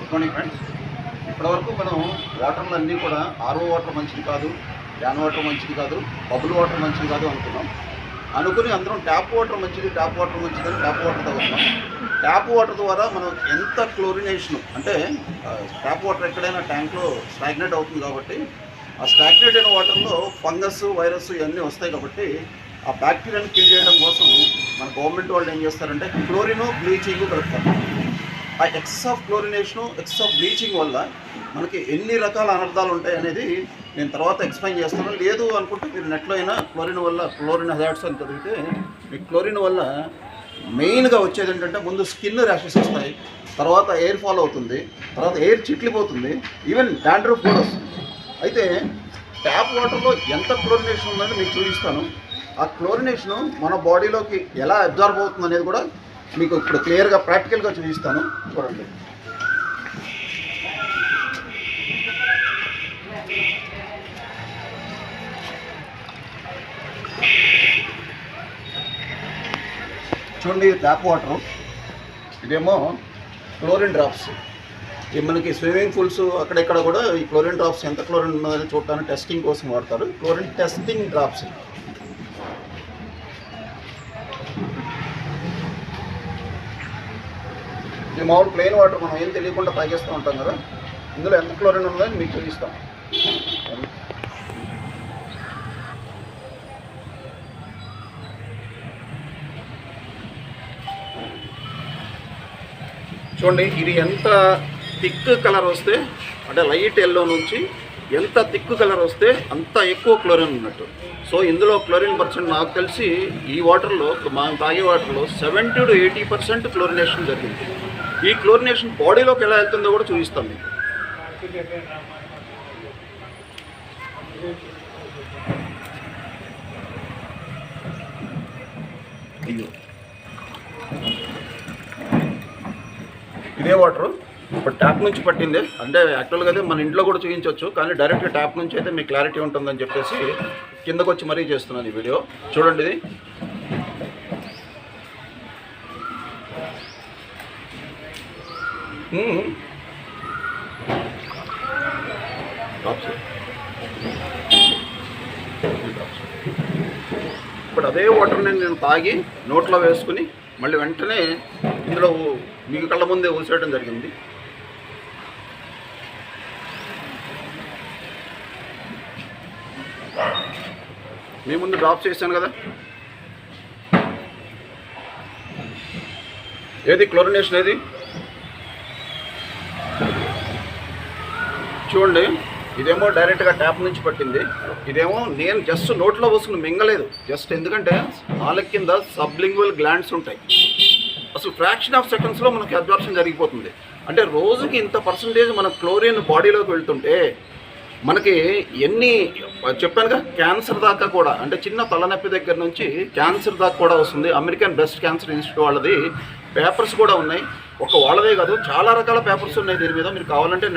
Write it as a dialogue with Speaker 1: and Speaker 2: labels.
Speaker 1: Good morning friends. ఇప్పటివరకు మనం వాటర్లు అన్నీ కూడా ఆర్ఓ వాటర్ మంచిది కాదు, క్యాన్ వాటర్ మంచిది కాదు, బబుల్ వాటర్ మంచిది కాదు అనుకుని అందరం ట్యాప్ వాటర్ మంచిదని ట్యాప్ వాటర్ తాగుతున్నాం. ట్యాప్ వాటర్ ద్వారా మనం ఎంత క్లోరినేషన్ అంటే ట్యాప్ వాటర్ ఎక్కడైనా ట్యాంక్లో స్టాగ్నేట్ అవుతుంది కాబట్టి ఆ స్టాగ్నేట్ అయిన వాటర్లో ఫంగస్, వైరస్ ఇవన్నీ వస్తాయి కాబట్టి ఆ బ్యాక్టీరియాని కిల్ చేయడం కోసం మన గవర్నమెంట్ వాళ్ళు ఏం చేస్తారంటే క్లోరిన్, బ్లీచింగ్ కలుపుతారు. ఆ excess of chlorination, excess of bleaching వల్ల మనకి ఎన్ని రకాల అనర్థాలు ఉంటాయి అనేది నేను తర్వాత ఎక్స్ప్లెయిన్ చేస్తాను. లేదు అనుకుంటే మీరు నెట్లో అయినా క్లోరిన్ హజార్డ్స్ అని చదివితే మీకు క్లోరిన్ వల్ల మెయిన్గా వచ్చేది ఏంటంటే ముందు స్కిన్ ర్యాషెస్ వస్తాయి, తర్వాత ఎయిర్ ఫాల్ అవుతుంది, తర్వాత ఎయిర్ చిట్లిపోతుంది, ఈవెన్ డాండ్రఫ్ కూడా వస్తుంది. అయితే ట్యాప్ వాటర్లో ఎంత క్లోరినేషన్ ఉందని మీకు చూపిస్తాను. ఆ క్లోరినేషను మన బాడీలోకి ఎలా అబ్జార్బ్ అవుతుంది అనేది కూడా మీకు ఇప్పుడు క్లియర్గా ప్రాక్టికల్గా చూపిస్తాను. చూడండి. చూడండి, ట్యాప్ వాటరు ఇదేమో క్లోరిన్ డ్రాప్స్. మనకి స్విమ్మింగ్ పూల్స్ అక్కడెక్కడ కూడా ఈ క్లోరిన్ డ్రాప్స్ ఎంత క్లోరిన్ ఉన్నదని చూడటానికి టెస్టింగ్ కోసం వాడతారు. Chlorine testing drops. ఇది మామూలు ప్లెయిన్ వాటర్ మనం ఏం తెలియకుండా తాగేస్తూ ఉంటాం కదా, ఇందులో ఎంత క్లోరిన్ ఉందని మీకు చూపిస్తాం. చూడండి, ఇది ఎంత థిక్ కలర్ వస్తే అంటే లైట్ ఎల్లో నుంచి ఎంత థిక్ కలర్ వస్తే అంత ఎక్కువ క్లోరిన్ ఉన్నట్టు. సో ఇందులో క్లోరిన్ పర్సెంట్ నాకు తెలిసి ఈ వాటర్లో మనం తాగే వాటర్లో 70 to 80% క్లోరినేషన్ జరిగింది. ఈ క్లోరినేషన్ బాడీలోకి ఎలా వెళ్తుందో కూడా చూపిస్తాం మీకు. ఇదే వాటరు ఇప్పుడు ట్యాప్ నుంచి పట్టింది. అంటే యాక్చువల్గా అయితే మన ఇంట్లో కూడా చూపించవచ్చు, కానీ డైరెక్ట్గా ట్యాప్ నుంచి అయితే మీకు క్లారిటీ ఉంటుందని చెప్పేసి కిందకు వచ్చి మరీ చేస్తున్నాను ఈ వీడియో. చూడండి, ఇది ఇప్పుడు అదే వాటర్ని నేను తాగి నోట్లో వేసుకుని మళ్ళీ వెంటనే ఇందులో మీకు కళ్ళ ముందే ఊసేయడం జరిగింది. మీ ముందు డ్రాప్ చేశాను కదా. ఏది క్లోరినేషన్ ఏది చూడండి. ఇదేమో డైరెక్ట్గా ట్యాప్ నుంచి పట్టింది, ఇదేమో నేను జస్ట్ నోట్లో పోసుకుని మింగలేదు. జస్ట్ ఎందుకంటే నాలుగు కింద సబ్లింగ్వల్ గ్లాండ్స్ ఉంటాయి. అసలు ఫ్రాక్షన్ ఆఫ్ సెకండ్స్లో మనకి అబ్జార్ప్షన్ జరిగిపోతుంది. అంటే రోజుకి ఇంత పర్సంటేజ్ మన క్లోరిన్ బాడీలోకి వెళ్తుంటే మనకి ఎన్ని చెప్పానుగా, క్యాన్సర్ దాకా కూడా, అంటే చిన్న తలనొప్పి దగ్గర నుంచి క్యాన్సర్ దాకా కూడా వస్తుంది. అమెరికన్ బ్రెస్ట్ క్యాన్సర్ ఇన్స్టిట్యూట్ వాళ్ళది పేపర్స్ కూడా ఉన్నాయి. ఒక వాళ్ళదే కాదు, చాలా రకాల పేపర్స్ ఉన్నాయి దీని మీద. మీరు కావాలంటే